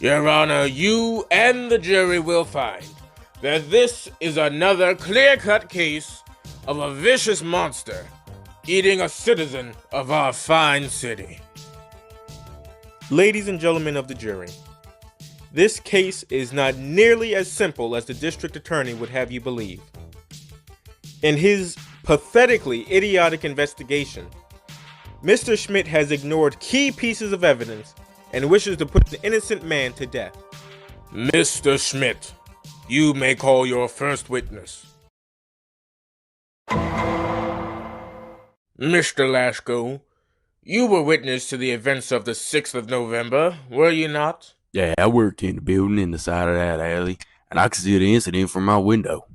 Your Honor, you and the jury will find that this is another clear-cut case of a vicious monster eating a citizen of our fine city. Ladies and gentlemen of the jury, this case is not nearly as simple as the district attorney would have you believe. In his pathetically idiotic investigation, Mr. Schmidt has ignored key pieces of evidence and wishes to put the innocent man to death. Mr. Schmidt, you may call your first witness. Mr. Lasco, you were witness to the events of the 6th of November, were you not? Yeah, I worked in the building in the side of that alley, and I could see the incident from my window.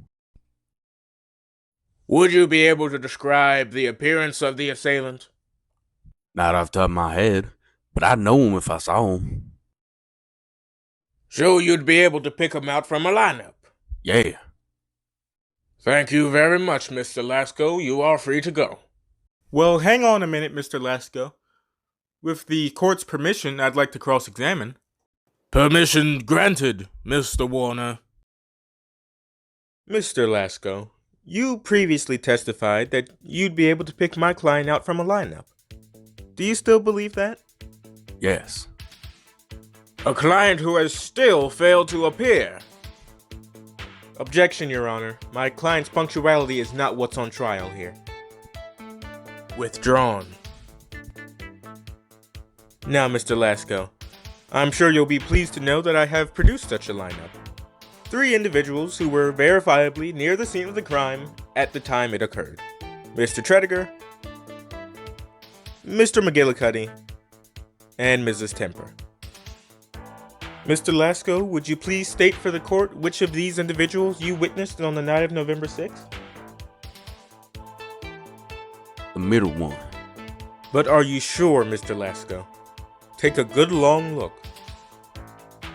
Would you be able to describe the appearance of the assailant? Not off the top of my head, but I'd know him if I saw him. So you'd be able to pick him out from a lineup? Yeah. Thank you very much, Mr. Lasco. You are free to go. Well, hang on a minute, Mr. Lasco. With the court's permission, I'd like to cross-examine. Permission granted, Mr. Warner. Mr. Lasco, you previously testified that you'd be able to pick my client out from a lineup. Do you still believe that? Yes. A client who has still failed to appear. Objection, Your Honor. My client's punctuality is not what's on trial here. Withdrawn. Now, Mr. Lasco, I'm sure you'll be pleased to know that I have produced such a lineup. 3 individuals who were verifiably near the scene of the crime at the time it occurred. Mr. Tredegar, Mr. McGillicuddy, and Mrs. Temper. Mr. Lasco, would you please state for the court which of these individuals you witnessed on the night of November 6th? The middle one. But are you sure, Mr. Lasco? Take a good long look.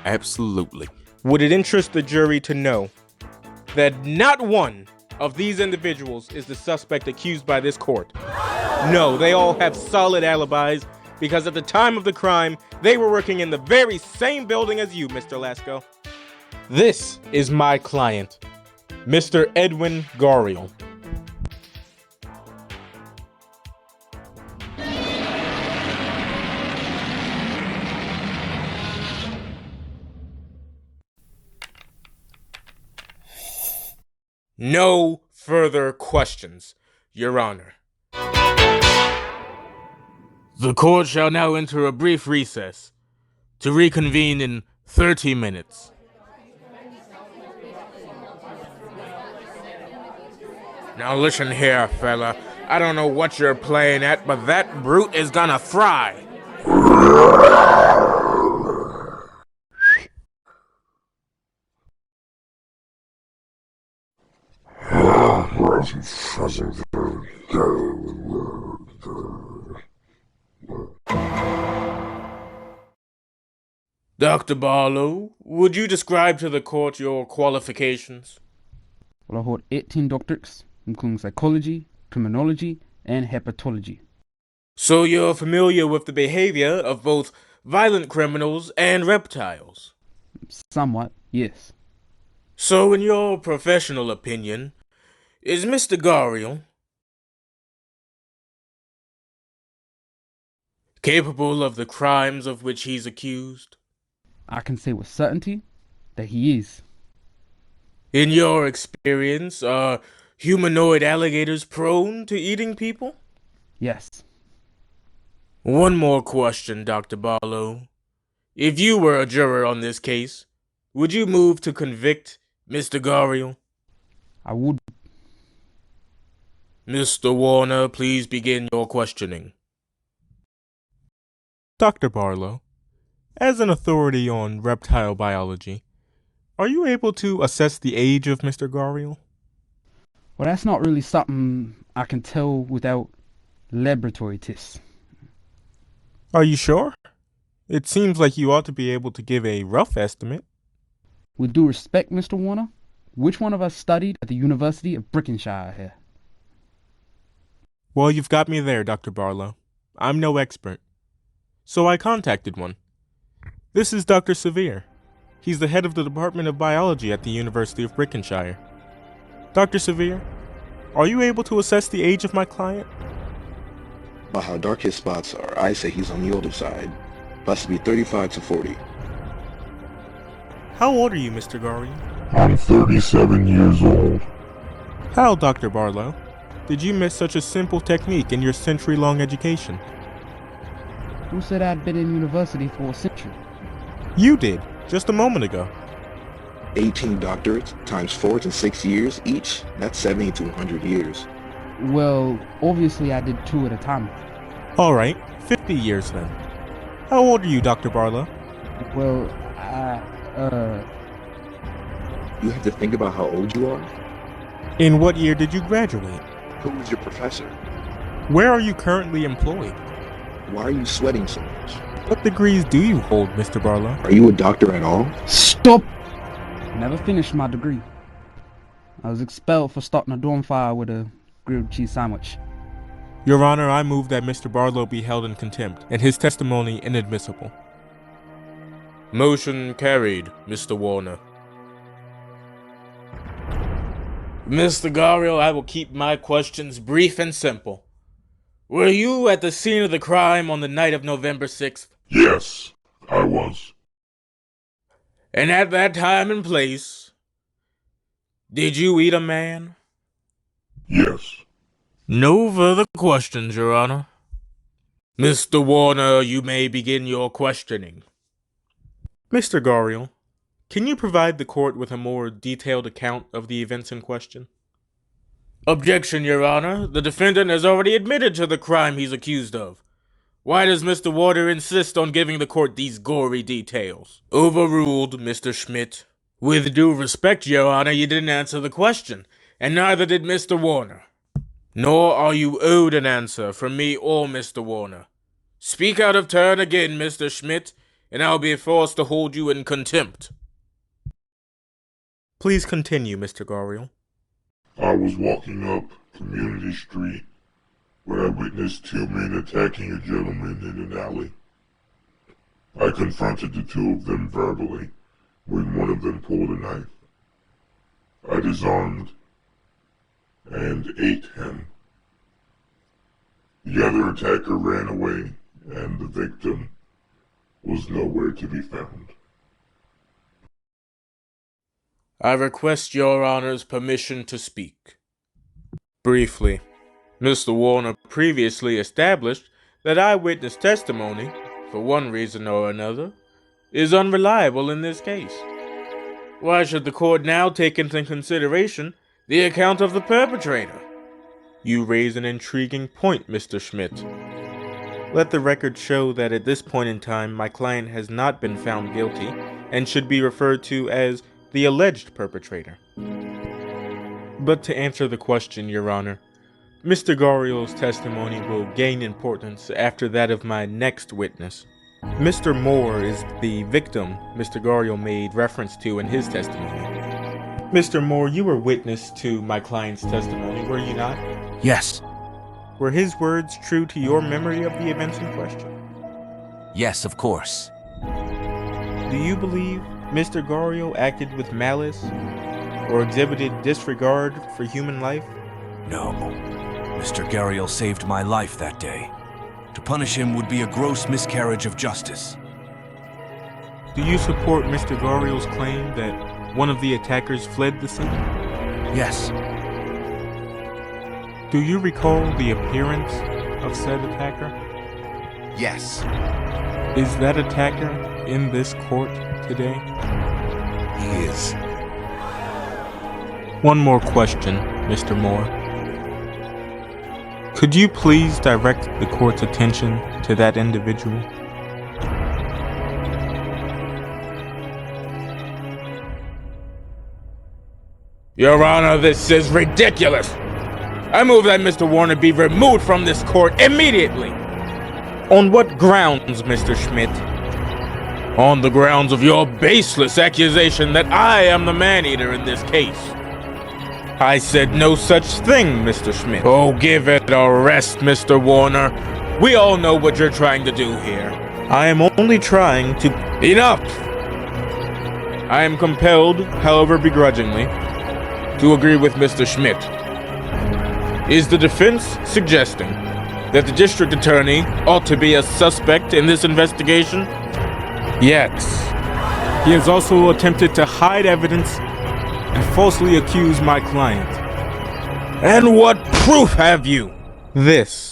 Absolutely. Would it interest the jury to know that not one of these individuals is the suspect accused by this court? No, they all have solid alibis because at the time of the crime, they were working in the very same building as you, Mr. Lasco. This is my client, Mr. Edwin Goriel. No further questions, Your Honor. The court shall now enter a brief recess to reconvene in 30 minutes. Now listen here, fella. I don't know what you're playing at, but that brute is gonna fry. Dr. Barlow, would you describe to the court your qualifications? Well, I hold 18 doctorates, including psychology, criminology, and hepatology. So you're familiar with the behavior of both violent criminals and reptiles? Somewhat, yes. So in your professional opinion, is Mr. Goriel capable of the crimes of which he's accused? I can say with certainty that he is. In your experience, are humanoid alligators prone to eating people? Yes. One more question, Dr. Barlow. If you were a juror on this case, would you move to convict Mr. Goriel? I would. Mr. Warner, please begin your questioning. Dr. Barlow, as an authority on reptile biology, are you able to assess the age of Mr. Goriel? Well, that's not really something I can tell without laboratory tests. Are you sure? It seems like you ought to be able to give a rough estimate. With due respect, Mr. Warner, which one of us studied at the University of Brickenshaire here? Well, you've got me there, Dr. Barlow. I'm no expert. So I contacted one. This is Dr. Severe. He's the head of the Department of Biology at the University of Brickensshire. Dr. Severe, are you able to assess the age of my client? By how dark his spots are, I say he's on the older side. Possibly 35 to 40. How old are you, Mr. Gariel? I'm 37 years old. How, Dr. Barlow, did you miss such a simple technique in your century-long education? Who said I'd been in university for a century? You did, just a moment ago. 18 doctorates times 4 to 6 years each, that's 70 to 100 years. Well, obviously I did 2 at a time. All right, 50 years then. How old are you, Dr. Barlow? Well, You have to think about how old you are. In what year did you graduate? Who was your professor? Where are you currently employed? Why are you sweating so much? What degrees do you hold, Mr. Barlow? Are you a doctor at all? Stop! Never finished my degree. I was expelled for starting a dorm fire with a grilled cheese sandwich. Your Honor, I move that Mr. Barlow be held in contempt, and his testimony inadmissible. Motion carried, Mr. Warner. Mr. Gariel, I will keep my questions brief and simple. Were you at the scene of the crime on the night of November 6th? Yes, I was. And at that time and place, did you eat a man? Yes. No further questions, Your Honor. Mr. Warner, you may begin your questioning. Mr. Gariel, can you provide the court with a more detailed account of the events in question? Objection, Your Honor. The defendant has already admitted to the crime he's accused of. Why does Mr. Warner insist on giving the court these gory details? Overruled, Mr. Schmidt. With due respect, Your Honor, you didn't answer the question, and neither did Mr. Warner. Nor are you owed an answer from me or Mr. Warner. Speak out of turn again, Mr. Schmidt, and I'll be forced to hold you in contempt. Please continue, Mr. Gariel. I was walking up Community Street when I witnessed 2 men attacking a gentleman in an alley. I confronted the 2 of them verbally when one of them pulled a knife. I disarmed and ate him. The other attacker ran away, and the victim was nowhere to be found. I request Your Honor's permission to speak. Briefly, Mr. Warner previously established that eyewitness testimony, for one reason or another, is unreliable in this case. Why should the court now take into consideration the account of the perpetrator? You raise an intriguing point, Mr. Schmidt. Let the record show that at this point in time my client has not been found guilty and should be referred to as the alleged perpetrator. But to answer the question, Your Honor, Mr. Gariel's testimony will gain importance after that of my next witness. Mr. Moore is the victim Mr. Gariel made reference to in his testimony. Mr. Moore, you were witness to my client's testimony, were you not? Yes. Were his words true to your memory of the events in question? Yes, of course. Do you believe Mr. Gariel acted with malice or exhibited disregard for human life? No. Mr. Gariel saved my life that day. To punish him would be a gross miscarriage of justice. Do you support Mr. Gariel's claim that one of the attackers fled the scene? Yes. Do you recall the appearance of said attacker? Yes. Is that attacker in this court today? He is. One more question, Mr. Moore. Could you please direct the court's attention to that individual? Your Honor, this is ridiculous! I move that Mr. Warner be removed from this court immediately! On what grounds, Mr. Schmidt? On the grounds of your baseless accusation that I am the man-eater in this case. I said no such thing, Mr. Schmidt. Oh, give it a rest, Mr. Warner. We all know what you're trying to do here. I am only trying to Enough! I am compelled, however begrudgingly, to agree with Mr. Schmidt. Is the defense suggesting that the district attorney ought to be a suspect in this investigation? Yes. He has also attempted to hide evidence and falsely accuse my client. And what proof have you? This.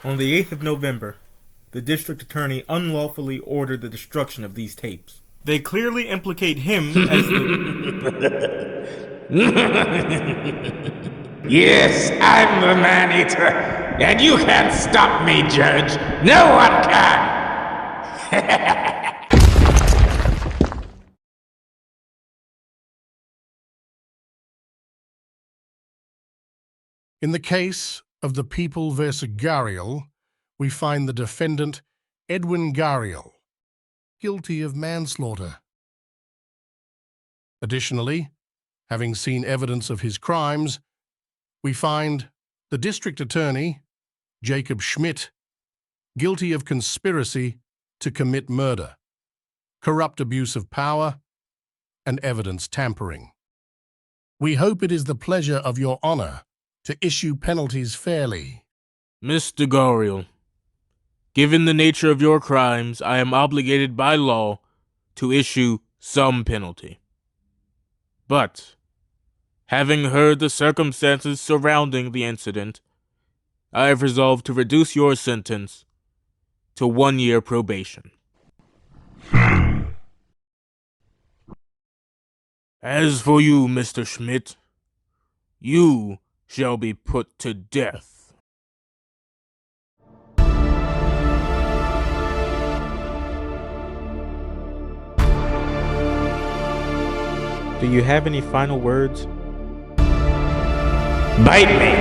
On the 8th of November, the district attorney unlawfully ordered the destruction of these tapes. They clearly implicate him as the... Yes, I'm the man-eater, and you can't stop me, Judge. No one can! In the case of the People versus Gariel, we find the defendant, Edwin Gariel, guilty of manslaughter. Additionally, having seen evidence of his crimes, we find the district attorney, Jacob Schmidt, guilty of conspiracy to commit murder, corrupt abuse of power, and evidence tampering. We hope it is the pleasure of your honor to issue penalties fairly. Mr. Gariel, given the nature of your crimes, I am obligated by law to issue some penalty. But, having heard the circumstances surrounding the incident, I have resolved to reduce your sentence to 1 year probation. As for you, Mr. Schmidt, you shall be put to death. Do you have any final words? Bite me!